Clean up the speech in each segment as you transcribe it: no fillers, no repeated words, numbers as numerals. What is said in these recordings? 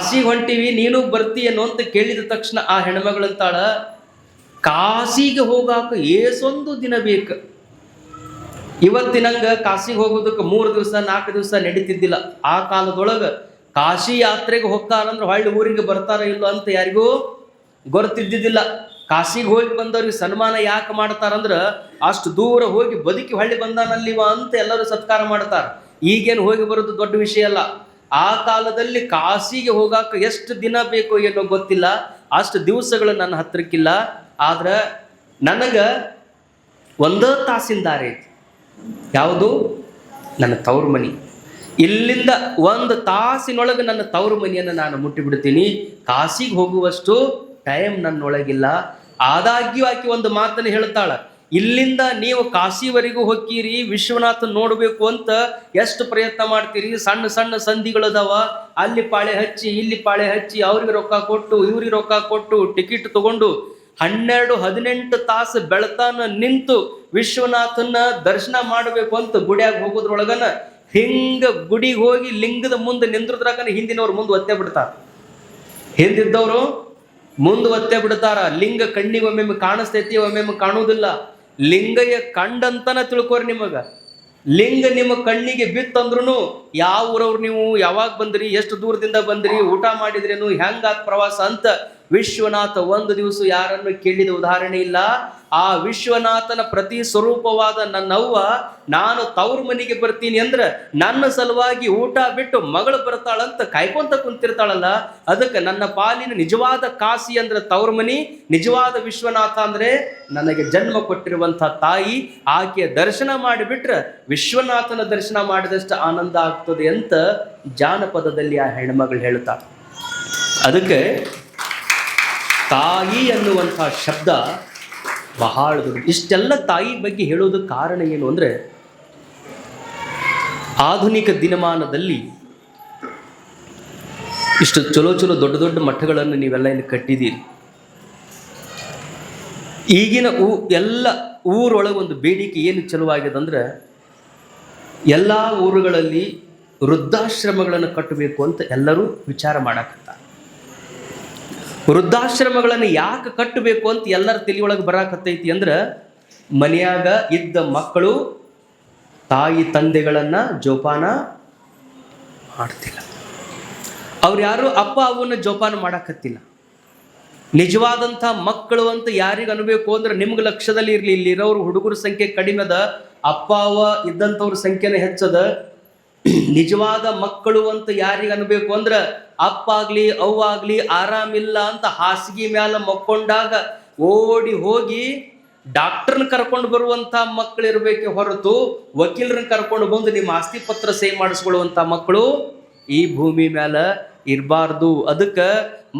ಕಾಶಿಗೆ ಹೊಂಟಿವಿ, ನೀನು ಬರ್ತೀಯೇನೋ ಅಂತ ಕೇಳಿದ ತಕ್ಷಣ ಆ ಹೆಣ್ಮಗಳಂತಾಳ, ಕಾಶಿಗೆ ಹೋಗಾಕ ಏಸೊಂದು ದಿನ ಬೇಕು. ಇವತ್ತಿನಂಗ ಕಾಶಿಗೆ ಹೋಗೋದಕ್ಕೆ 3 ದಿವಸ 4 ದಿವಸ ನಡೀತಿದ್ದಿಲ್ಲ. ಆ ಕಾಲದೊಳಗೆ ಕಾಶಿ ಯಾತ್ರೆಗೆ ಹೋಗ್ತಾರಂದ್ರೆ ಹೊಳ್ಳಿ ಊರಿಗೆ ಬರ್ತಾರ ಇಲ್ಲ ಅಂತ ಯಾರಿಗೂ ಗೊತ್ತಿದ್ದಿದ್ದಿಲ್ಲ. ಕಾಶಿಗೆ ಹೋಗಿ ಬಂದವ್ರಿಗೆ ಸನ್ಮಾನ ಯಾಕೆ ಮಾಡ್ತಾರಂದ್ರ ಅಷ್ಟು ದೂರ ಹೋಗಿ ಬದುಕಿ ಹೊಳ್ಳಿ ಬಂದಾನಲ್ಲಿವ ಅಂತ ಎಲ್ಲರೂ ಸತ್ಕಾರ ಮಾಡ್ತಾರ. ಈಗೇನು ಹೋಗಿ ಬರೋದು ದೊಡ್ಡ ವಿಷಯ ಅಲ್ಲ. ಆ ಕಾಲದಲ್ಲಿ ಕಾಶಿಗೆ ಹೋಗಾಕ ಎಷ್ಟು ದಿನ ಬೇಕು ಏನೋ ಗೊತ್ತಿಲ್ಲ, ಅಷ್ಟು ದಿವಸಗಳು ನನ್ನ ಹತ್ರಕ್ಕಿಲ್ಲ. ಆದ್ರೆ ನನಗ ಒಂದೇ ತಾಸಿನ ದಾರಿ ಐತಿ. ಯಾವುದು? ನನ್ನ ತವ್ರ ಮನಿ. ಇಲ್ಲಿಂದ 1 ತಾಸಿನೊಳಗೆ ನನ್ನ ತವ್ರ ಮನಿಯನ್ನು ನಾನು ಮುಟ್ಟಿಬಿಡ್ತೀನಿ. ಕಾಶಿಗೆ ಹೋಗುವಷ್ಟು ಟೈಮ್ ನನ್ನೊಳಗಿಲ್ಲ. ಆದಾಗ್ಯೂ ಆಕೆ ಒಂದು ಮಾತನ್ನು ಹೇಳ್ತಾಳ, ಇಲ್ಲಿಂದ ನೀವು ಕಾಶಿವರೆಗೂ ಹೋಗ್ತೀರಿ, ವಿಶ್ವನಾಥನ್ ನೋಡಬೇಕು ಅಂತ ಎಷ್ಟು ಪ್ರಯತ್ನ ಮಾಡ್ತೀರಿ. ಸಣ್ಣ ಸಣ್ಣ ಸಂಧಿಗಳದಾವ, ಅಲ್ಲಿ ಪಾಳೆ ಹಚ್ಚಿ ಇಲ್ಲಿ ಪಾಳೆ ಹಚ್ಚಿ, ಅವ್ರಿಗೆ ರೊಕ್ಕ ಕೊಟ್ಟು ಇವ್ರಿಗೆ ರೊಕ್ಕ ಕೊಟ್ಟು ಟಿಕೆಟ್ ತಗೊಂಡು 12-18 ತಾಸು ಬೆಳತಾನ ನಿಂತು ವಿಶ್ವನಾಥನ ದರ್ಶನ ಮಾಡಬೇಕು ಅಂತ ಗುಡಿಯಾಗ ಹೋಗೋದ್ರೊಳಗನ ಹಿಂಗ ಗುಡಿಗೆ ಹೋಗಿ ಲಿಂಗದ ಮುಂದೆ ನಿಂದ್ರದ್ರಾಗನ ಹಿಂದಿನವ್ರು ಮುಂದೆ ಒತ್ತೆ ಬಿಡ್ತಾರ, ಹಿಂದಿದ್ದವರು ಮುಂದೆ ಒತ್ತೆ ಬಿಡ್ತಾರ. ಲಿಂಗ ಕಣ್ಣಿಗೆ ಒಮ್ಮೆ ಕಾಣಿಸ್ತೈತಿ, ಒಮ್ಮೆ ಕಾಣುವುದಿಲ್ಲ. ಲಿಂಗಯ್ಯ ಕಂಡಂತನ ತಿಳ್ಕೋರಿ. ನಿಮಗ ಲಿಂಗ ನಿಮ್ಮ ಕಣ್ಣಿಗೆ ಬಿತ್ತಂದ್ರೂ ಯಾವ ಊರವ್ರು, ನೀವು ಯಾವಾಗ ಬಂದ್ರಿ, ಎಷ್ಟು ದೂರದಿಂದ ಬಂದ್ರಿ, ಊಟ ಮಾಡಿದ್ರೇನು, ಹೆಂಗಾತ್ ಪ್ರವಾಸ ಅಂತ ವಿಶ್ವನಾಥ ಒಂದು ದಿವಸ ಯಾರನ್ನು ಕೇಳಿದ ಉದಾಹರಣೆ ಇಲ್ಲ. ಆ ವಿಶ್ವನಾಥನ ಪ್ರತಿ ಸ್ವರೂಪವಾದ ನನ್ನವ್ವ ನಾನು ತವ್ರ ಮನೆಗೆ ಬರ್ತೀನಿ ಅಂದ್ರೆ ನನ್ನ ಸಲುವಾಗಿ ಊಟ ಬಿಟ್ಟು ಮಗಳು ಬರ್ತಾಳಂತ ಕಾಯ್ಕೊಂತ ಕುಂತಿರ್ತಾಳಲ್ಲ. ಅದಕ್ಕೆ ನನ್ನ ಪಾಲಿನ ನಿಜವಾದ ಕಾಶಿ ಅಂದ್ರೆ ತವ್ರ ಮನಿ, ನಿಜವಾದ ವಿಶ್ವನಾಥ ಅಂದ್ರೆ ನನಗೆ ಜನ್ಮ ಕೊಟ್ಟಿರುವಂಥ ತಾಯಿ. ಆಕೆಯ ದರ್ಶನ ಮಾಡಿಬಿಟ್ರೆ ವಿಶ್ವನಾಥನ ದರ್ಶನ ಮಾಡಿದಷ್ಟು ಆನಂದ ಆಗ್ತದೆ ಅಂತ ಜಾನಪದದಲ್ಲಿ ಆ ಹೆಣ್ಮಗಳು ಹೇಳ್ತಾಳೆ. ಅದಕ್ಕೆ ತಾಯಿ ಅನ್ನುವಂಥ ಶಬ್ದ ಬಹಳ ದೊಡ್ಡ. ಇಷ್ಟೆಲ್ಲ ತಾಯಿ ಬಗ್ಗೆ ಹೇಳೋದಕ್ಕೆ ಕಾರಣ ಏನು ಅಂದರೆ, ಆಧುನಿಕ ದಿನಮಾನದಲ್ಲಿ ಇಷ್ಟು ಚಲೋ ಚಲೋ ದೊಡ್ಡ ದೊಡ್ಡ ಮಠಗಳನ್ನು ನೀವೆಲ್ಲ ಇಲ್ಲಿ ಕಟ್ಟಿದ್ದೀರಿ. ಈಗಿನ ಎಲ್ಲ ಊರೊಳಗೆ ಒಂದು ಬೇಡಿಕೆ ಏನು ಚಲುವಾಗಿದೆ ಅಂದರೆ, ಎಲ್ಲ ಊರುಗಳಲ್ಲಿ ವೃದ್ಧಾಶ್ರಮಗಳನ್ನು ಕಟ್ಟಬೇಕು ಅಂತ ಎಲ್ಲರೂ ವಿಚಾರ ಮಾಡಕತ್ತಾರೆ. ವೃದ್ಧಾಶ್ರಮಗಳನ್ನು ಯಾಕೆ ಕಟ್ಟಬೇಕು ಅಂತ ಎಲ್ಲರ ತಲೆಯೊಳಗೆ ಬರಾಕತ್ತೈತಿ ಅಂದ್ರೆ, ಮನೆಯಾಗ ಇದ್ದ ಮಕ್ಕಳು ತಾಯಿ ತಂದೆಗಳನ್ನು ಜೋಪಾನ ಮಾಡ್ತಿಲ್ಲ. ಅವ್ರು ಯಾರು ಅಪ್ಪ ಅವನ್ನ ಜೋಪಾನ ಮಾಡಕತ್ತಿಲ್ಲ. ನಿಜವಾದಂಥ ಮಕ್ಕಳು ಅಂತ ಯಾರಿಗೆ ಅನ್ಬೇಕು ಅಂದ್ರೆ ನಿಮ್ಗೆ ಲಕ್ಷ್ಯದಲ್ಲಿ ಇರಲಿ. ಇಲ್ಲಿರೋರು ಹುಡುಗರ ಸಂಖ್ಯೆ ಕಡಿಮೆ ಅದ, ಅಪ್ಪ ಅವ್ವ ಇದ್ದಂಥವ್ರ ಸಂಖ್ಯೆನೇ ಹೆಚ್ಚದ. ನಿಜವಾದ ಮಕ್ಕಳು ಅಂತ ಯಾರಿಗೆ ಅನ್ಬೇಕು ಅಂದ್ರ ಅಪ್ಪ ಆಗ್ಲಿ ಅವ್ವ ಆಗ್ಲಿ ಆರಾಮಿಲ್ಲ ಅಂತ ಹಾಸಿಗೆ ಮ್ಯಾಲ ಮಕ್ಕೊಂಡಾಗ ಓಡಿ ಹೋಗಿ ಡಾಕ್ಟರ್ನ ಕರ್ಕೊಂಡು ಬರುವಂತ ಮಕ್ಕಳು ಇರ್ಬೇಕೆ ಹೊರತು ವಕೀಲರನ್ನ ಕರ್ಕೊಂಡು ಬಂದು ನಿಮ್ಮ ಆಸ್ತಿ ಪತ್ರ ಸಹಿ ಮಾಡಿಸ್ಕೊಳ್ಳುವಂತ ಮಕ್ಕಳು ಈ ಭೂಮಿ ಮ್ಯಾಲ ಇರಬಾರ್ದು. ಅದಕ್ಕೆ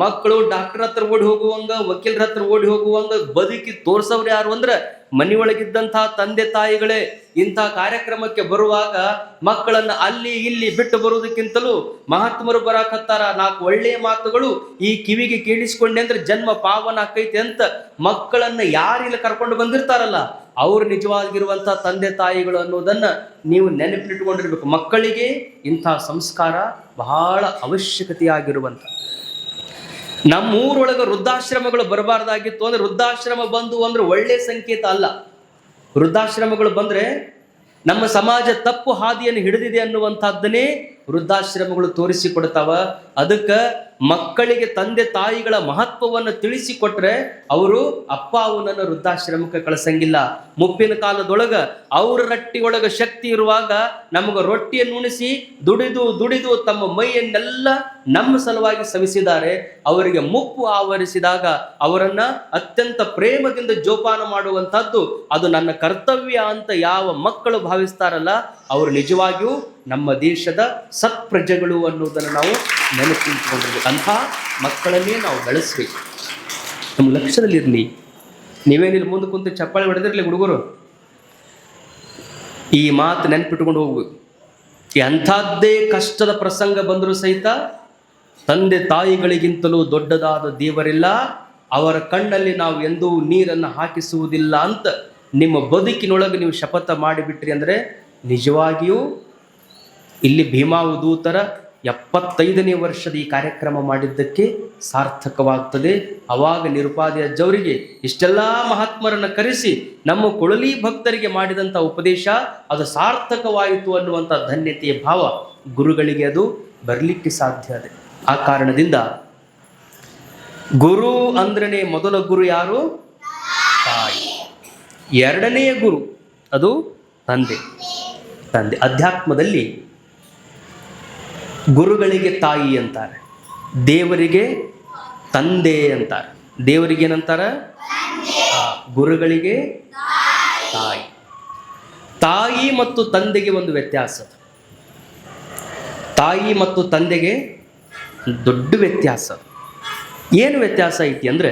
ಮಕ್ಕಳು ಡಾಕ್ಟರ್ ಹತ್ರ ಓಡಿ ಹೋಗುವಂಗ, ವಕೀಲರ ಹತ್ರ ಓಡಿ ಹೋಗುವಂಗ ಬದುಕಿ ತೋರ್ಸವ್ರು ಯಾರು ಅಂದ್ರೆ ಮನೆಯೊಳಗಿದ್ದಂತಹ ತಂದೆ ತಾಯಿಗಳೇ. ಇಂಥ ಕಾರ್ಯಕ್ರಮಕ್ಕೆ ಬರುವಾಗ ಮಕ್ಕಳನ್ನ ಅಲ್ಲಿ ಇಲ್ಲಿ ಬಿಟ್ಟು ಬರುವುದಕ್ಕಿಂತಲೂ ಮಹಾತ್ಮರು ಬರಾಕತ್ತಾರ, 4 ಒಳ್ಳೆಯ ಮಾತುಗಳು ಈ ಕಿವಿಗೆ ಕೇಳಿಸ್ಕೊಂಡೆ ಅಂದ್ರೆ ಜನ್ಮ ಪಾವನ ಆಕೈತೆ ಅಂತ ಮಕ್ಕಳನ್ನ ಯಾರಿಲ್ಲ ಕರ್ಕೊಂಡು ಬಂದಿರ್ತಾರಲ್ಲ ಅವ್ರು ನಿಜವಾಗಿರುವಂತಹ ತಂದೆ ತಾಯಿಗಳು ಅನ್ನೋದನ್ನ ನೀವು ನೆನಪಿಟ್ಕೊಂಡಿರ್ಬೇಕು. ಮಕ್ಕಳಿಗೆ ಇಂಥ ಸಂಸ್ಕಾರ ಬಹಳ ಅವಶ್ಯಕತೆಯಾಗಿರುವಂಥ. ನಮ್ಮೂರೊಳಗೆ ವೃದ್ಧಾಶ್ರಮಗಳು ಬರಬಾರ್ದಾಗಿತ್ತು ಅಂದ್ರೆ, ವೃದ್ಧಾಶ್ರಮ ಬಂದು ಅಂದ್ರೆ ಒಳ್ಳೆ ಸಂಕೇತ ಅಲ್ಲ. ವೃದ್ಧಾಶ್ರಮಗಳು ಬಂದ್ರೆ ನಮ್ಮ ಸಮಾಜ ತಪ್ಪು ಹಾದಿಯನ್ನು ಹಿಡಿದಿದೆ ಅನ್ನುವಂಥದ್ದನ್ನೇ ವೃದ್ಧಾಶ್ರಮಗಳು ತೋರಿಸಿಕೊಡ್ತಾವ. ಅದಕ್ಕೆ ಮಕ್ಕಳಿಗೆ ತಂದೆ ತಾಯಿಗಳ ಮಹತ್ವವನ್ನು ತಿಳಿಸಿಕೊಟ್ರೆ ಅವರು ಅಪ್ಪ ಅವನನ್ನು ವೃದ್ಧಾಶ್ರಮಕ್ಕೆ ಕಳಿಸಂಗಿಲ್ಲ. ಮುಪ್ಪಿನ ಕಾಲದೊಳಗ ಅವ್ರ ರೊಟ್ಟಿ ಒಳಗ ಶಕ್ತಿ ಇರುವಾಗ ನಮಗೆ ರೊಟ್ಟಿಯನ್ನು ಉಣಿಸಿ ದುಡಿದು ದುಡಿದು ತಮ್ಮ ಮೈಯನ್ನೆಲ್ಲ ನಮ್ಮ ಸಲುವಾಗಿ ಸವಿಸಿದ್ದಾರೆ. ಅವರಿಗೆ ಮುಪ್ಪು ಆವರಿಸಿದಾಗ ಅವರನ್ನ ಅತ್ಯಂತ ಪ್ರೇಮದಿಂದ ಜೋಪಾನ ಮಾಡುವಂಥದ್ದು ಅದು ನನ್ನ ಕರ್ತವ್ಯ ಅಂತ ಯಾವ ಮಕ್ಕಳು ಭಾವಿಸ್ತಾರಲ್ಲ ಅವರು ನಿಜವಾಗಿಯೂ ನಮ್ಮ ದೇಶದ ಸತ್ಪ್ರಜೆಗಳು ಅನ್ನೋದನ್ನು ನಾವು ನೆನಪಿಟ್ಕೊಂಡಿರ್ಬೇಕು. ಅಂಥ ಮಕ್ಕಳನ್ನೇ ನಾವು ಬೆಳೆಸ್ಬೇಕು. ನಮ್ಮ ಲಕ್ಷ್ಯದಲ್ಲಿರಲಿ. ನೀವೇನಿಲ್ಲ ಮುಂದೆ ಕುಂತು ಚಪ್ಪಾಳೆ ಹೊಡೆದಿರಲಿ ಹುಡುಗರು, ಈ ಮಾತು ನೆನಪಿಟ್ಕೊಂಡು ಹೋಗ್ಬೇಕು. ಎಂಥದ್ದೇ ಕಷ್ಟದ ಪ್ರಸಂಗ ಬಂದರೂ ಸಹಿತ ತಂದೆ ತಾಯಿಗಳಿಗಿಂತಲೂ ದೊಡ್ಡದಾದ ದೇವರಿಲ್ಲ, ಅವರ ಕಣ್ಣಲ್ಲಿ ನಾವು ಎಂದೂ ನೀರನ್ನು ಹಾಕಿಸುವುದಿಲ್ಲ ಅಂತ ನಿಮ್ಮ ಬದುಕಿನೊಳಗೆ ನೀವು ಶಪಥ ಮಾಡಿಬಿಟ್ರಿ ಅಂದರೆ ನಿಜವಾಗಿಯೂ ಇಲ್ಲಿ ಭೀಮಾ ಉದೂತರ 75ನೇ ವರ್ಷದ ಈ ಕಾರ್ಯಕ್ರಮ ಮಾಡಿದ್ದಕ್ಕೆ ಸಾರ್ಥಕವಾಗ್ತದೆ. ಅವಾಗ ನಿರುಪಾದಿ ಅಜ್ಜವರಿಗೆ ಇಷ್ಟೆಲ್ಲ ಮಹಾತ್ಮರನ್ನ ಕರೆಸಿ ನಮ್ಮ ಕೊಳಲಿ ಭಕ್ತರಿಗೆ ಮಾಡಿದಂಥ ಉಪದೇಶ ಅದು ಸಾರ್ಥಕವಾಯಿತು ಅನ್ನುವಂಥ ಧನ್ಯತೆಯ ಭಾವ ಗುರುಗಳಿಗೆ ಅದು ಬರಲಿಕ್ಕೆ ಸಾಧ್ಯ ಇದೆ. ಆ ಕಾರಣದಿಂದ ಗುರು ಅಂದ್ರನೇ ಮೊದಲ ಗುರು ಯಾರು? ತಾಯಿ. ಎರಡನೆಯ ಗುರು ಅದು ತಂದೆ. ಅಧ್ಯಾತ್ಮದಲ್ಲಿ ಗುರುಗಳಿಗೆ ತಾಯಿ ಅಂತಾರೆ, ದೇವರಿಗೆ ತಂದೆ ಅಂತಾರೆ. ದೇವರಿಗೆ ಏನಂತಾರೆ? ಗುರುಗಳಿಗೆ ತಾಯಿ. ತಾಯಿ ಮತ್ತು ತಂದೆಗೆ ಒಂದು ವ್ಯತ್ಯಾಸ. ತಾಯಿ ಮತ್ತು ತಂದೆಗೆ ದೊಡ್ಡ ವ್ಯತ್ಯಾಸ. ಏನು ವ್ಯತ್ಯಾಸ ಐತಿ ಅಂದರೆ,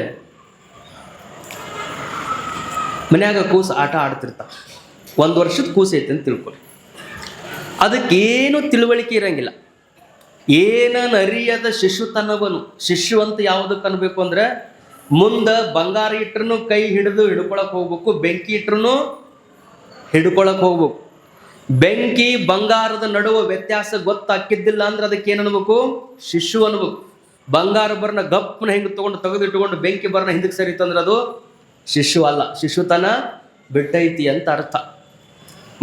ಮನ್ಯಾಗ ಕೂಸು ಆಟ ಆಡ್ತಿರ್ತಾವ. 1 ವರ್ಷದ ಕೂಸು ಐತಿ ಅಂತ ತಿಳ್ಕೊಳ್ಳಿ. ಅದಕ್ಕೇನು ತಿಳುವಳಿಕೆ ಇರಂಗಿಲ್ಲ. ಏನರಿಯದ ಶಿಶುತನವನು. ಶಿಶು ಅಂತ ಯಾವುದಕ್ಕೆ ಅನ್ಬೇಕು ಅಂದ್ರೆ, ಮುಂದೆ ಬಂಗಾರ ಇಟ್ರೂ ಕೈ ಹಿಡ್ಕೊಳಕ್ ಹೋಗ್ಬೇಕು, ಬೆಂಕಿ ಇಟ್ರೂ ಹಿಡ್ಕೊಳಕ್ ಹೋಗ್ಬೇಕು. ಬೆಂಕಿ ಬಂಗಾರದ ನಡುವ ವ್ಯತ್ಯಾಸ ಗೊತ್ತಾಕಿದ್ದಿಲ್ಲ ಅಂದ್ರೆ ಅದಕ್ಕೆ ಏನು ಅನ್ಬೇಕು? ಶಿಶು ಅನ್ಬೇಕು. ಬಂಗಾರ ಬರ್ನ ಗಪ್ಪನ ಹೆಂಗೆ ತೆಗೆದಿಟ್ಕೊಂಡು ಬೆಂಕಿ ಬರ್ನ ಹಿಂದಕ್ಕೆ ಸರಿತಂದ್ರೆ ಅದು ಶಿಶು ಅಲ್ಲ, ಶಿಶುತನ ಬಿಟ್ಟೈತಿ ಅಂತ ಅರ್ಥ.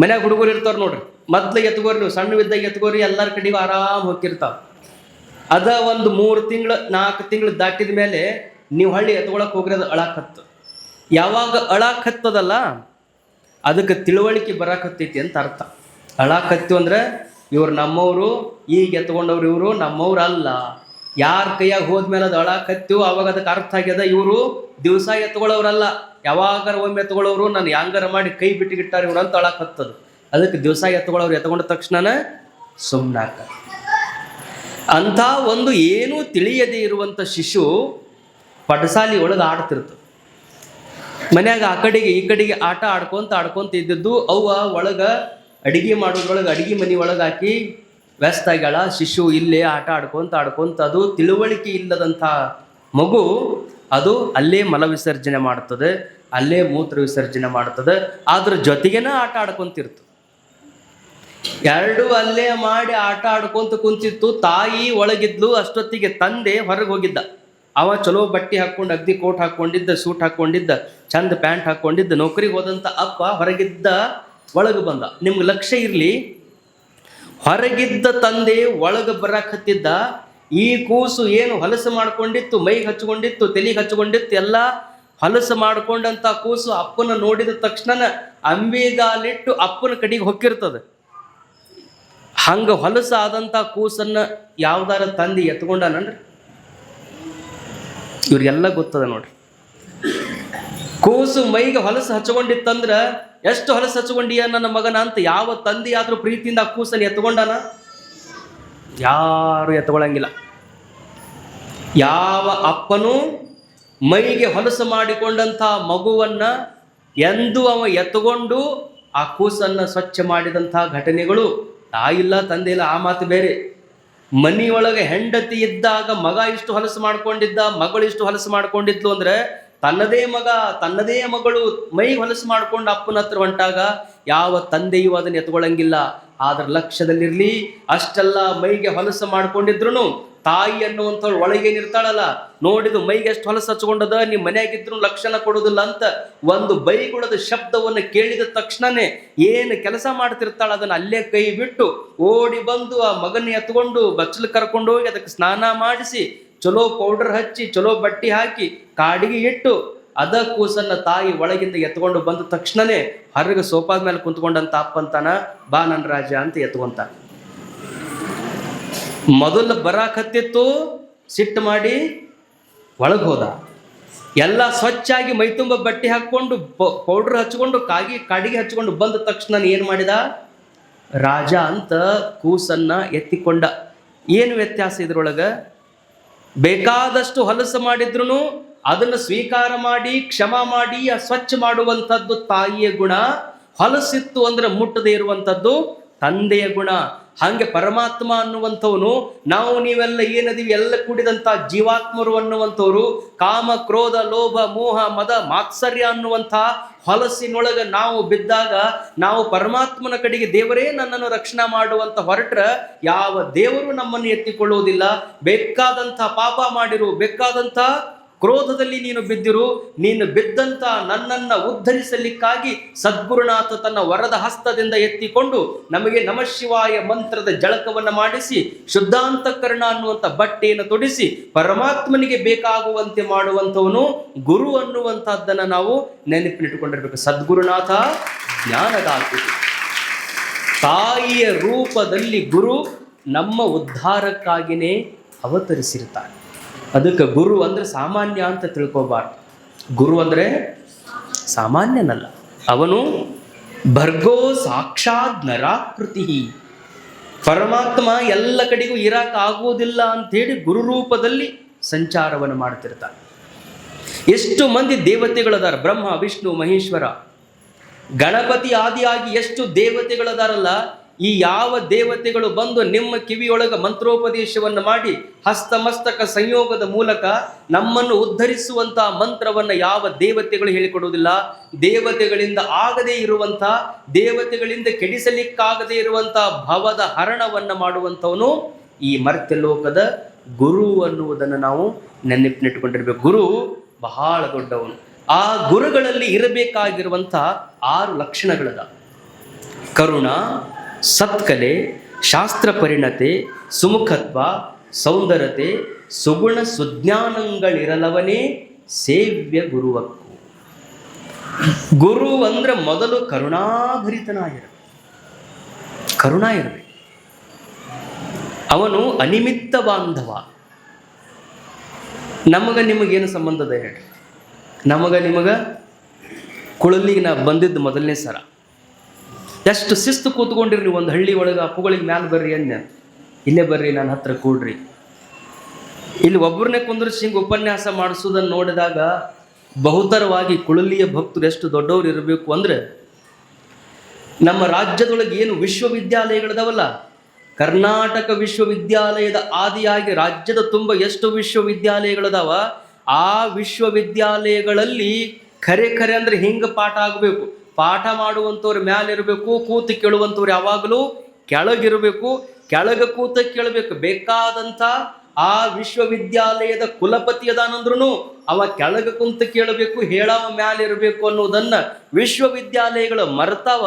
ಮನ್ಯಾಗ ಹುಡುಗರು ಇರ್ತಾರ ನೋಡ್ರಿ, ಮೊದ್ಲು ಎತ್ಕೋರಿ, ನೀವು ಸಣ್ಣವಿದ್ದಾಗ ಎತ್ಕೋರಿ, ಎಲ್ಲರ ಕಡೆಗೂ ಆರಾಮ್ ಹೋಗಿರ್ತಾವ. ಅದ ಒಂದು 3 ತಿಂಗಳು 4 ತಿಂಗಳು ದಾಟಿದ ಮೇಲೆ ನೀವು ಹಳ್ಳಿ ಎತ್ಕೊಳಕ್ ಹೋಗ್ರಿ, ಅದು ಅಳಾಕತ್ತು. ಯಾವಾಗ ಅಳಾಕತ್ತದಲ್ಲ ಅದಕ್ಕೆ ತಿಳುವಳಿಕೆ ಬರಾಕತ್ತೈತಿ ಅಂತ ಅರ್ಥ. ಅಳಾಕತ್ತೀವಿ ಅಂದ್ರೆ ಇವ್ರು ನಮ್ಮವರು, ಈಗ ಎತ್ಕೊಂಡವ್ರು ಇವರು ನಮ್ಮವ್ರು ಅಲ್ಲ. ಯಾರ ಕೈಯಾಗ ಹೋದ್ಮೇಲೆ ಅದು ಅಳಾಕತ್ತೀವಿ ಅವಾಗ ಅದಕ್ಕೆ ಅರ್ಥ ಆಗ್ಯದ ಇವರು ದಿವಸ ಎತ್ಕೊಳ್ಳೋರಲ್ಲ, ಯಾವಾಗಾರ ಒಮ್ಮೆ ಎತ್ಕೊಳ್ಳೋರು, ನಾನು ಯಾಂಗಾರ ಮಾಡಿ ಕೈ ಬಿಟ್ಟಿಗಿಟ್ಟಾರ ಇವ್ರು ಅಂತ ಅಳಾಕತ್ತದು. ಅದಕ್ಕೆ ದಿವಸ ಎತ್ಕೊಳ್ಳೋರು ಎತ್ಕೊಂಡ ತಕ್ಷಣ ಸುಮ್ಮನಾಕ. ಅಂಥ ಒಂದು ಏನೂ ತಿಳಿಯದೇ ಇರುವಂಥ ಶಿಶು ಪಟಸಾಲಿ ಒಳಗೆ ಆಡ್ತಿರ್ತದೆ. ಮನ್ಯಾಗ ಆ ಕಡೆಗೆ ಈ ಕಡೆಗೆ ಆಟ ಆಡ್ಕೊಂತ ಇದ್ದದ್ದು ಅವ್ವ ಒಳಗೆ ಅಡಿಗೆ ಮಾಡೋದ್ರೊಳಗೆ ಅಡಿಗೆ ಮನೆ ಒಳಗೆ ಹಾಕಿ ವ್ಯಸ್ತ ಆಗ್ಯಾಳ. ಶಿಶು ಇಲ್ಲೇ ಆಟ ಆಡ್ಕೊಂತ ಅದು ತಿಳುವಳಿಕೆ ಇಲ್ಲದಂಥ ಮಗು ಅದು ಅಲ್ಲೇ ಮಲ ವಿಸರ್ಜನೆ ಮಾಡ್ತದೆ, ಅಲ್ಲೇ ಮೂತ್ರ ವಿಸರ್ಜನೆ ಮಾಡ್ತದೆ, ಅದ್ರ ಜೊತೆಗೇನ ಆಟ ಆಡ್ಕೊಂತಿರ್ತದೆ. ಎರಡು ಅಲ್ಲೇ ಮಾಡಿ ಆಟ ಆಡ್ಕೊಂತ ಕುಂತಿತ್ತು. ತಾಯಿ ಒಳಗಿದ್ಲು, ಅಷ್ಟೊತ್ತಿಗೆ ತಂದೆ ಹೊರಗೆ ಹೋಗಿದ್ದ. ಅವ ಚಲೋ ಬಟ್ಟೆ ಹಾಕ್ಕೊಂಡು, ಅಗ್ದಿ ಕೋಟ್ ಹಾಕ್ಕೊಂಡಿದ್ದ, ಸೂಟ್ ಹಾಕ್ಕೊಂಡಿದ್ದ, ಚಂದ ಪ್ಯಾಂಟ್ ಹಾಕ್ಕೊಂಡಿದ್ದ. ನೌಕರಿಗೆ ಹೋದಂಥ ಅಪ್ಪ ಹೊರಗಿದ್ದ, ಒಳಗೆ ಬಂದ. ನಿಮ್ಗೆ ಲಕ್ಷ್ಯ ಇರಲಿ, ಹೊರಗಿದ್ದ ತಂದೆ ಒಳಗೆ ಬರಕತ್ತಿದ್ದ. ಈ ಕೂಸು ಏನು ಹೊಲಸು ಮಾಡ್ಕೊಂಡಿತ್ತು, ಮೈಗೆ ಹಚ್ಕೊಂಡಿತ್ತು, ತಲೆಗೆ ಹಚ್ಕೊಂಡಿತ್ತು, ಎಲ್ಲ ಹೊಲಸು ಮಾಡ್ಕೊಂಡಂಥ ಕೂಸು ಅಪ್ಪನ ನೋಡಿದ ತಕ್ಷಣ ಅಂಬಿಗಾಲಿಟ್ಟು ಅಪ್ಪನ ಕಡೆಗೆ ಹೊಕ್ಕಿರ್ತದೆ. ಹಂಗ ಹೊಲಸಾದಂಥ ಕೂಸನ್ನ ಯಾವ್ದಾರ ತಂದೆ ಎತ್ಕೊಂಡಾನನ್ರಿ? ಇವ್ರಿಗೆಲ್ಲ ಗೊತ್ತದ ನೋಡ್ರಿ. ಕೂಸು ಮೈಗೆ ಹೊಲಸು ಹಚ್ಕೊಂಡಿತ್ತಂದ್ರ ಎಷ್ಟು ಹೊಲಸು ಹಚ್ಕೊಂಡಿಯ ನನ್ನ ಮಗನ ಅಂತ ಯಾವ ತಂದೆ ಆದ್ರೂ ಪ್ರೀತಿಯಿಂದ ಆ ಕೂಸನ್ನು ಎತ್ಕೊಂಡಾನ? ಯಾರು ಎತ್ಕೊಳ್ಳಂಗಿಲ್ಲ. ಯಾವ ಅಪ್ಪನೂ ಮೈಗೆ ಹೊಲಸು ಮಾಡಿಕೊಂಡಂಥ ಮಗುವನ್ನ ಎಂದು ಅವ ಎತ್ಕೊಂಡು ಆ ಕೂಸನ್ನ ಸ್ವಚ್ಛ ಮಾಡಿದಂಥ ಘಟನೆಗಳು ತಾಯಿಲ್ಲ ತಂದೆ ಇಲ್ಲ, ಆ ಮಾತು ಬೇರೆ. ಮನೆಯೊಳಗೆ ಹೆಂಡತಿ ಇದ್ದಾಗ ಮಗ ಇಷ್ಟು ಹೊಲಸು ಮಾಡ್ಕೊಂಡಿದ್ದ, ಮಗಳು ಇಷ್ಟು ಹೊಲಸು ಮಾಡ್ಕೊಂಡಿದ್ಲು ಅಂದ್ರೆ ತನ್ನದೇ ಮಗ ತನ್ನದೇ ಮಗಳು ಮೈ ಹೊಲಸು ಮಾಡ್ಕೊಂಡು ಅಪ್ಪನ ಹತ್ರ ಹೊಂಟಾಗ ಯಾವ ತಂದೆಯೂ ಅದನ್ನ ಎತ್ಕೊಳ್ಳಂಗಿಲ್ಲ. ಆದ್ರ ಲಕ್ಷ್ಯದಲ್ಲಿರ್ಲಿ, ಅಷ್ಟೆಲ್ಲ ಮೈಗೆ ಹೊಲಸು ಮಾಡ್ಕೊಂಡಿದ್ರು ತಾಯಿ ಅನ್ನುವಂಥವ್ಳು ಒಳಗೇನಿರ್ತಾಳಲ್ಲ, ನೋಡಿದು ಮೈಗೆ ಎಷ್ಟು ಹೊಲಸು ಹಚ್ಕೊಂಡದ, ನೀವು ಮನೆಯಾಗಿದ್ರು ಲಕ್ಷಣ ಕೊಡೋದಿಲ್ಲ ಅಂತ ಒಂದು ಬೈಗುಳದ ಶಬ್ದವನ್ನು ಕೇಳಿದ ತಕ್ಷಣನೇ ಏನು ಕೆಲಸ ಮಾಡ್ತಿರ್ತಾಳ ಅದನ್ನ ಅಲ್ಲೇ ಕೈ ಬಿಟ್ಟು ಓಡಿ ಬಂದು ಆ ಮಗನ ಎತ್ಕೊಂಡು ಬಚ್ಚಲು ಕರ್ಕೊಂಡು ಹೋಗಿ ಅದಕ್ಕೆ ಸ್ನಾನ ಮಾಡಿಸಿ, ಚಲೋ ಪೌಡರ್ ಹಚ್ಚಿ, ಚಲೋ ಬಟ್ಟೆ ಹಾಕಿ, ಕಾಡಿಗೆ ಇಟ್ಟು ಅದ ಕೂಸನ್ನ ತಾಯಿ ಒಳಗಿಂದ ಎತ್ಕೊಂಡು ಬಂದ ತಕ್ಷಣನೇ ಹೊರಗೆ ಸೋಫಾದ ಮೇಲೆ ಕುಂತ್ಕೊಂಡಂತ ಅಪ್ಪಂತಾನ, ಬಾ ನನ್ನ ರಾಜ ಅಂತ ಎತ್ಕೊಂತಾನ. ಮೊದಲು ಬರಾಕತ್ತಿತ್ತು, ಸಿಟ್ಟು ಮಾಡಿ ಒಳಗೆ ಹೋದ. ಎಲ್ಲ ಸ್ವಚ್ಛಾಗಿ ಮೈತುಂಬ ಬಟ್ಟೆ ಹಾಕ್ಕೊಂಡು ಪೌಡ್ರ್ ಹಚ್ಕೊಂಡು ಕಾಡಿಗೆ ಹಚ್ಕೊಂಡು ಬಂದ ತಕ್ಷಣ ಏನು ಮಾಡಿದ? ರಾಜ ಅಂತ ಕೂಸನ್ನ ಎತ್ತಿಕೊಂಡ. ಏನು ವ್ಯತ್ಯಾಸ ಇದ್ರೊಳಗೆ? ಬೇಕಾದಷ್ಟು ಹೊಲಸು ಮಾಡಿದ್ರು ಅದನ್ನು ಸ್ವೀಕಾರ ಮಾಡಿ ಕ್ಷಮ ಮಾಡಿ ಸ್ವಚ್ಛ ಮಾಡುವಂಥದ್ದು ತಾಯಿಯ ಗುಣ. ಹೊಲಸಿತ್ತು ಅಂದ್ರೆ ಮುಟ್ಟದೆ ಇರುವಂಥದ್ದು ತಂದೆಯ ಗುಣ. ಹಾಗೆ ಪರಮಾತ್ಮ ಅನ್ನುವಂಥವನು ನಾವು ನೀವೆಲ್ಲ ಏನದೀವಿ ಎಲ್ಲ ಕೂಡಿದಂಥ ಜೀವಾತ್ಮರು ಅನ್ನುವಂಥವ್ರು ಕಾಮ ಕ್ರೋಧ ಲೋಭ ಮೋಹ ಮದ ಮಾತ್ಸರ್ಯ ಅನ್ನುವಂಥ ಹೊಲಸಿನೊಳಗ ನಾವು ಬಿದ್ದಾಗ ನಾವು ಪರಮಾತ್ಮನ ಕಡೆಗೆ ದೇವರೇ ನನ್ನನ್ನು ರಕ್ಷಣೆ ಮಾಡುವಂತ ಹೊರಟ್ರ ಯಾವ ದೇವರು ನಮ್ಮನ್ನು ಎತ್ತಿಕೊಳ್ಳುವುದಿಲ್ಲ. ಬೇಕಾದಂಥ ಪಾಪ ಮಾಡಿರು, ಬೇಕಾದಂಥ ಕ್ರೋಧದಲ್ಲಿ ನೀನು ಬಿದ್ದಿರು, ನೀನು ಬಿದ್ದಂತ ನನ್ನನ್ನ ಉದ್ಧರಿಸಲಿಕ್ಕಾಗಿ ಸದ್ಗುರುನಾಥ ತನ್ನ ವರದ ಹಸ್ತದಿಂದ ಎತ್ತಿಕೊಂಡು ನಮಗೆ ನಮಃಶಿವಾಯ ಮಂತ್ರದ ಜಳಕವನ್ನು ಮಾಡಿಸಿ ಶುದ್ಧಾಂತಕರಣ ಅನ್ನುವಂಥ ಬಟ್ಟೆಯನ್ನು ತೊಡಿಸಿ ಪರಮಾತ್ಮನಿಗೆ ಬೇಕಾಗುವಂತೆ ಮಾಡುವಂಥವನು ಗುರು ಅನ್ನುವಂಥದ್ದನ್ನು ನಾವು ನೆನಪಿನಿಟ್ಟುಕೊಂಡಿರ್ಬೇಕು. ಸದ್ಗುರುನಾಥ ಜ್ಞಾನದಾತಿ, ತಾಯಿಯ ರೂಪದಲ್ಲಿ ಗುರು ನಮ್ಮ ಉದ್ಧಾರಕ್ಕಾಗಿಯೇ ಅವತರಿಸಿರ್ತಾನೆ. ಅದಕ್ಕೆ ಗುರು ಅಂದ್ರೆ ಸಾಮಾನ್ಯ ಅಂತ ತಿಳ್ಕೋಬಾರ್ದು. ಗುರು ಅಂದ್ರೆ ಸಾಮಾನ್ಯನಲ್ಲ, ಅವನು ಭರ್ಗೋ ಸಾಕ್ಷಾತ್ ನರಾಕೃತಿ. ಪರಮಾತ್ಮ ಎಲ್ಲ ಕಡೆಗೂ ಇರಕ್ಕಾಗುವುದಿಲ್ಲ ಅಂತೇಳಿ ಗುರು ರೂಪದಲ್ಲಿ ಸಂಚಾರವನ್ನು ಮಾಡ್ತಿರ್ತಾನೆ. ಎಷ್ಟು ಮಂದಿ ದೇವತೆಗಳದಾರ, ಬ್ರಹ್ಮ ವಿಷ್ಣು ಮಹೇಶ್ವರ ಗಣಪತಿ ಆದಿಯಾಗಿ ಎಷ್ಟು ದೇವತೆಗಳದಾರಲ್ಲ, ಈ ಯಾವ ದೇವತೆಗಳು ಬಂದು ನಿಮ್ಮ ಕಿವಿಯೊಳಗ ಮಂತ್ರೋಪದೇಶವನ್ನು ಮಾಡಿ ಹಸ್ತಮಸ್ತಕ ಸಂಯೋಗದ ಮೂಲಕ ನಮ್ಮನ್ನು ಉದ್ಧರಿಸುವಂತ ಮಂತ್ರವನ್ನು ಯಾವ ದೇವತೆಗಳು ಹೇಳಿಕೊಡುವುದಿಲ್ಲ. ದೇವತೆಗಳಿಂದ ಆಗದೇ ಇರುವಂತ, ದೇವತೆಗಳಿಂದ ಕೆಡಿಸಲಿಕ್ಕಾಗದೇ ಇರುವಂತ ಭವದ ಹರಣವನ್ನು ಮಾಡುವಂಥವನು ಈ ಮರ್ತ್ಯ ಲೋಕದ ಗುರು ಅನ್ನುವುದನ್ನು ನಾವು ನೆನಪಿನಿಟ್ಟುಕೊಂಡಿರ್ಬೇಕು. ಗುರು ಬಹಳ ದೊಡ್ಡವನು. ಆ ಗುರುಗಳಲ್ಲಿ ಇರಬೇಕಾಗಿರುವಂತ 6 ಲಕ್ಷಣಗಳದ: ಕರುಣ, ಸತ್ಕಲೆ, ಶಾಸ್ತ್ರ ಪರಿಣತೆ, ಸುಮುಖತ್ವ, ಸೌಂದರ್ಯತೆ, ಸುಗುಣ ಸುಜ್ಞಾನಗಳಿರಲವನೇ ಸೇವ್ಯ ಗುರುವಕ್ಕು. ಗುರು ಅಂದ್ರೆ ಮೊದಲು ಕರುಣಾಭರಿತನಾಗಿರಬೇಕು, ಕರುಣಾ ಇರಬೇಕು. ಅವನು ಅನಿಮಿತ್ತ ಬಾಂಧವ. ನಮಗ ನಿಮಗೇನು ಸಂಬಂಧದ ಹೇಳಿ? ನಮಗ ನಿಮಗ ಕುಳಲಿಗೆ ನಾ ಬಂದಿದ್ದು ಮೊದಲನೇ ಸರ. ಎಷ್ಟು ಶಿಸ್ತು ಕೂತ್ಕೊಂಡಿರಿ ನೀವು ಒಂದು ಹಳ್ಳಿ ಒಳಗೆ, ಅಪ್ಪುಗಳಿಗೆ ಮ್ಯಾಲೆ ಬರ್ರಿ ಅಂದೆ, ಇಲ್ಲೇ ಬರ್ರಿ ನನ್ನ ಹತ್ರ ಕೂಡ್ರಿ. ಇಲ್ಲಿ ಒಬ್ಬರನ್ನೇ ಕುಂದ್ರಿಸಿ ಹಿಂಗೆ ಉಪನ್ಯಾಸ ಮಾಡಿಸೋದನ್ನು ನೋಡಿದಾಗ ಬಹುತರವಾಗಿ ಕುಳಲಿಯ ಭಕ್ತರು ಎಷ್ಟು ದೊಡ್ಡವ್ರು ಇರಬೇಕು ಅಂದ್ರೆ, ನಮ್ಮ ರಾಜ್ಯದೊಳಗೆ ಏನು ವಿಶ್ವವಿದ್ಯಾಲಯಗಳಿದಾವಲ್ಲ, ಕರ್ನಾಟಕ ವಿಶ್ವವಿದ್ಯಾಲಯದ ಆದಿಯಾಗಿ ರಾಜ್ಯದ ತುಂಬ ಎಷ್ಟು ವಿಶ್ವವಿದ್ಯಾಲಯಗಳದಾವ, ಆ ವಿಶ್ವವಿದ್ಯಾಲಯಗಳಲ್ಲಿ ಖರೆ ಖರೆ ಅಂದ್ರೆ ಹಿಂಗೆ ಪಾಠ ಆಗಬೇಕು. ಪಾಠ ಮಾಡುವಂಥವ್ರು ಮ್ಯಾಲಿರಬೇಕು, ಕೂತು ಕೇಳುವಂಥವ್ರು ಯಾವಾಗಲೂ ಕೆಳಗಿರಬೇಕು. ಕೆಳಗೆ ಕೂತ ಕೇಳಬೇಕು. ಬೇಕಾದಂಥ ಆ ವಿಶ್ವವಿದ್ಯಾಲಯದ ಕುಲಪತಿ ಅದಾನಂದ್ರೂ ಅವ ಕೆಳಗೆ ಕುಂತು ಕೇಳಬೇಕು, ಹೇಳವ ಮ್ಯಾಲಿರಬೇಕು ಅನ್ನೋದನ್ನ ವಿಶ್ವವಿದ್ಯಾಲಯಗಳು ಮರ್ತಾವ.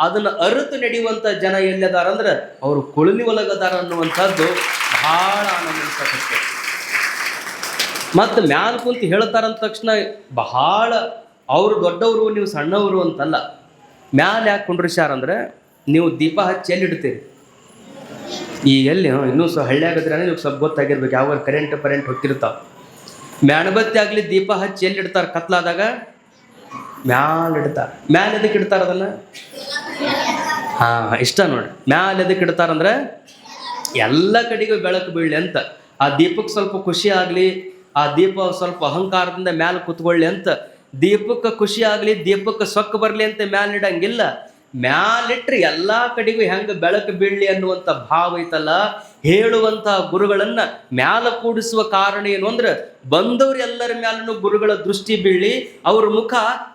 ಅದನ್ನು ಅರಿತು ನಡೆಯುವಂಥ ಜನ ಎಲ್ಲದಾರ ಅಂದ್ರೆ ಅವರು ಕುಳಲಿ ಒಳಗದಾರ ಅನ್ನುವಂಥದ್ದು ಬಹಳ ಆನಂದಿಸಬೇಕು. ಮತ್ತು ಮ್ಯಾಲ ಕುಂತು ಹೇಳ್ತಾರಂದ ತಕ್ಷಣ ಬಹಳ ಅವರು ದೊಡ್ಡವರು, ನೀವು ಸಣ್ಣವರು ಅಂತಲ್ಲ. ಮ್ಯಾಲೆ ಯಾಕೆ ಕುಂಡ್ರಿಸ್ಯಾರ ಅಂದ್ರೆ, ನೀವು ದೀಪ ಹಚ್ಚಿ ಎಲ್ಲಿ ಇಡ್ತೀರಿ? ಈ ಎಲ್ಲಿ ಇನ್ನೂ ಹಳ್ಳಿಯಾಗದ್ರೆ ನೀವು ಸ್ವಲ್ಪ ಗೊತ್ತಾಗಿರ್ಬೇಕು, ಯಾವ ಕರೆಂಟ್ ಹೊಕ್ಕಿರ್ತಾವ. ಮ್ಯಾಣಬತ್ತಿ ಆಗಲಿ ದೀಪ ಹಚ್ಚಿ ಎಲ್ಲಿ ಇಡ್ತಾರೆ? ಕತ್ಲಾದಾಗ ಮ್ಯಾಲ ಇಡ್ತಾರೆ. ಮ್ಯಾಲೆ ಎದಕ್ಕೆ ಇಡ್ತಾರೆ ಅದನ್ನ? ಇಷ್ಟ ನೋಡಿ. ಮ್ಯಾಲೆ ಎದಕ್ಕೆ ಇಡ್ತಾರಂದ್ರೆ ಎಲ್ಲ ಕಡೆಗೂ ಬೆಳಕು ಬೀಳಲಿ ಅಂತ. ಆ ದೀಪಕ್ಕೆ ಸ್ವಲ್ಪ ಖುಷಿ ಆಗಲಿ, ಆ ದೀಪ ಸ್ವಲ್ಪ ಅಹಂಕಾರದಿಂದ ಮ್ಯಾಲೆ ಕೂತ್ಕೊಳ್ಳಿ ಅಂತ. ದೀಪಕ್ಕೆ ಖುಷಿ ಆಗಲಿ, ದೀಪಕ್ಕೆ ಸೊಕ್ಕ ಬರಲಿ ಅಂತ ಮ್ಯಾಲಿಡಂಗಿಲ್ಲ. ಮ್ಯಾಲಿಟ್ರೆ ಎಲ್ಲ ಕಡೆಗೂ ಹೆಂಗೆ ಬೆಳಕು ಬೀಳಲಿ ಅನ್ನುವಂಥ ಭಾವ ಐತಲ್ಲ. ಹೇಳುವಂಥ ಗುರುಗಳನ್ನ ಮ್ಯಾಲ ಕೂಡಿಸುವ ಕಾರಣ ಏನು ಅಂದ್ರೆ, ಬಂದವರು ಎಲ್ಲರ ಮ್ಯಾಲೂ ಗುರುಗಳ ದೃಷ್ಟಿ ಬೀಳಿ ಅವ್ರ ಮುಖ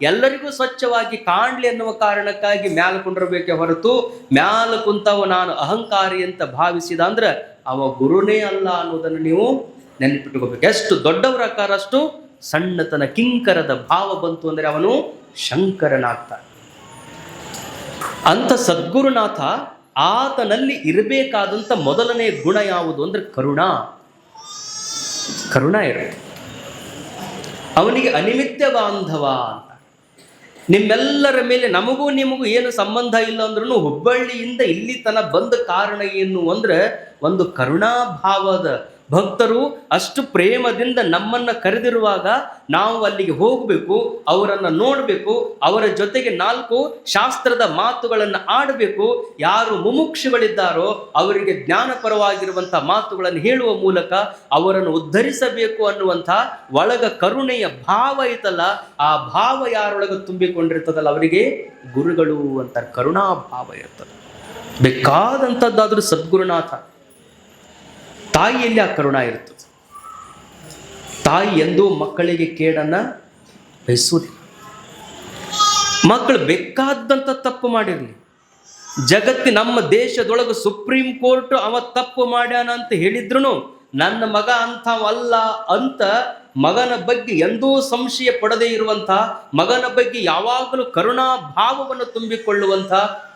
ಎಲ್ಲರಿಗೂ ಸ್ವಚ್ಛವಾಗಿ ಕಾಣಲಿ ಅನ್ನುವ ಕಾರಣಕ್ಕಾಗಿ ಮ್ಯಾಲ ಕುಂಡಿರ್ಬೇಕೆ ಹೊರತು, ಮ್ಯಾಲ ಕುಂತವ ನಾನು ಅಹಂಕಾರಿ ಅಂತ ಭಾವಿಸಿದ ಅಂದ್ರೆ ಅವ ಗುರುನೇ ಅಲ್ಲ ಅನ್ನೋದನ್ನು ನೀವು ನೆನಪಿಟ್ಟುಕೋಬೇಕು. ಎಷ್ಟು ದೊಡ್ಡವರ ಆಕಾರ ಅಷ್ಟು ಸಣ್ಣತನ, ಕಿಂಕರದ ಭಾವ ಬಂತು ಅಂದರೆ ಅವನು ಶಂಕರನಾಗ್ತಾನೆ. ಅಂತ ಸದ್ಗುರುನಾಥ ಆತನಲ್ಲಿ ಇರಬೇಕಾದಂಥ ಮೊದಲನೇ ಗುಣ ಯಾವುದು ಅಂದ್ರೆ ಕರುಣಾ. ಕರುಣಾ ಇರಬೇಕು. ಅವನಿಗೆ ಅನಿಮಿತ್ಯ ಬಾಂಧವ ಅಂತ. ನಿಮ್ಮೆಲ್ಲರ ಮೇಲೆ ನಮಗೂ ನಿಮಗೂ ಏನು ಸಂಬಂಧ ಇಲ್ಲ ಅಂದ್ರೂ ಹುಬ್ಬಳ್ಳಿಯಿಂದ ಇಲ್ಲಿ ತನಕ ಬಂದ ಕಾರಣ ಏನು ಅಂದ್ರೆ ಒಂದು ಕರುಣಾಭಾವದ ಭಕ್ತರು ಅಷ್ಟು ಪ್ರೇಮದಿಂದ ನಮ್ಮನ್ನು ಕರೆದಿರುವಾಗ ನಾವು ಅಲ್ಲಿಗೆ ಹೋಗಬೇಕು, ಅವರನ್ನು ನೋಡಬೇಕು, ಅವರ ಜೊತೆಗೆ 4 ಶಾಸ್ತ್ರದ ಮಾತುಗಳನ್ನು ಆಡಬೇಕು. ಯಾರು ಮುಮುಕ್ಷುಗಳಿದ್ದಾರೋ ಅವರಿಗೆ ಜ್ಞಾನಪರವಾಗಿರುವಂಥ ಮಾತುಗಳನ್ನು ಹೇಳುವ ಮೂಲಕ ಅವರನ್ನು ಉದ್ಧರಿಸಬೇಕು ಅನ್ನುವಂಥ ಒಳಗ ಕರುಣೆಯ ಭಾವ ಐತಲ್ಲ, ಆ ಭಾವ ಯಾರೊಳಗೆ ತುಂಬಿಕೊಂಡಿರ್ತದಲ್ಲ ಅವರಿಗೆ ಗುರುಗಳು ಅಂತಾರೆ. ಕರುಣಾಭಾವ ಇರ್ತದೆ. ಬೇಕಾದಂಥದ್ದಾದ್ರೂ ಸದ್ಗುರುನಾಥ. ತಾಯಿಯಲ್ಲಿ ಆ ಕರುಣ ಇರ್ತದೆ. ತಾಯಿ ಎಂದೂ ಮಕ್ಕಳಿಗೆ ಕೇಡನ್ನ ಬಯಸುವುದಿಲ್ಲ. ಮಕ್ಕಳು ಬೇಕಾದಂಥ ತಪ್ಪು ಮಾಡಿರಲಿ, ನಮ್ಮ ದೇಶದೊಳಗೆ ಸುಪ್ರೀಂ ಕೋರ್ಟ್ ಅವ ತಪ್ಪು ಮಾಡ್ಯಾನ ಅಂತ ಹೇಳಿದ್ರು ನನ್ನ ಮಗ ಅಂಥವಲ್ಲ ಅಂತ ಮಗನ ಬಗ್ಗೆ ಎಂದೂ ಸಂಶಯ ಪಡದೇ ಇರುವಂಥ, ಮಗನ ಬಗ್ಗೆ ಯಾವಾಗಲೂ ಕರುಣಾ ಭಾವವನ್ನು ತುಂಬಿಕೊಳ್ಳುವಂಥ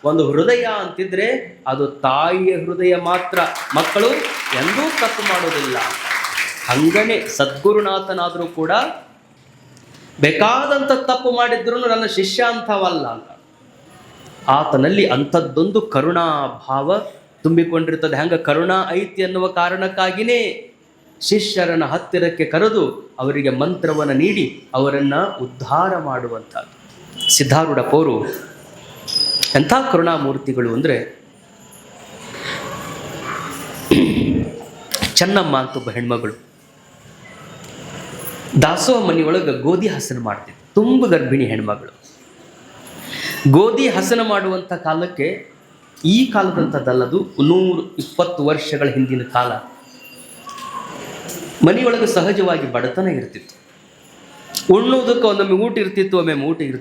ಒಂದು ಹೃದಯ ಅಂತಿದ್ರೆ ಅದು ತಾಯಿಯ ಹೃದಯ ಮಾತ್ರ. ಮಕ್ಕಳು ಎಂದೂ ತಪ್ಪು ಮಾಡೋದಿಲ್ಲ. ಹಂಗನೇ ಸದ್ಗುರುನಾಥನಾದರೂ ಕೂಡ ಬೇಕಾದಂಥ ತಪ್ಪು ಮಾಡಿದ್ರು ನನ್ನ ಶಿಷ್ಯ ಅಂಥವಲ್ಲ ಅಂತ ಆತನಲ್ಲಿ ಅಂಥದ್ದೊಂದು ಕರುಣಾ ಭಾವ ತುಂಬಿಕೊಂಡಿರ್ತದೆ. ಹಂಗ ಕರುಣಾ ಐತಿ ಅನ್ನುವ ಕಾರಣಕ್ಕಾಗಿಯೇ ಶಿಷ್ಯರನ್ನ ಹತ್ತಿರಕ್ಕೆ ಕರೆದು ಅವರಿಗೆ ಮಂತ್ರವನ್ನು ನೀಡಿ ಅವರನ್ನ ಉದ್ಧಾರ ಮಾಡುವಂಥದ್ದು. ಸಿದ್ಧಾರೂಢಪ್ಪವರು ಎಂಥ ಕರುಣಾಮೂರ್ತಿಗಳು ಅಂದರೆ, ಚೆನ್ನಮ್ಮ ಅಂತ ಒಬ್ಬ ಹೆಣ್ಮಗಳು ದಾಸೋಹ ಮನೆಯೊಳಗೆ ಗೋಧಿ ಹಸನ ಮಾಡ್ತಿದ್ರು. ತುಂಬ ಗರ್ಭಿಣಿ ಹೆಣ್ಮಗಳು. ಗೋಧಿ ಹಸನ ಮಾಡುವಂಥ ಕಾಲಕ್ಕೆ, ಈ ಕಾಲದಂಥದ್ದಲ್ಲದು, 120 ವರ್ಷಗಳ ಹಿಂದಿನ ಕಾಲ, ಮನೆಯೊಳಗೆ ಸಹಜವಾಗಿ ಬಡತನ ಇರ್ತಿತ್ತು. ಉಣ್ಣೋದಕ್ಕೆ ಒಮ್ಮೊಮ್ಮೆ ಊಟ ಇರ್ತಿತ್ತು, ಒಮ್ಮೆ ಊಟ ಇರ್ತಿತ್ತು.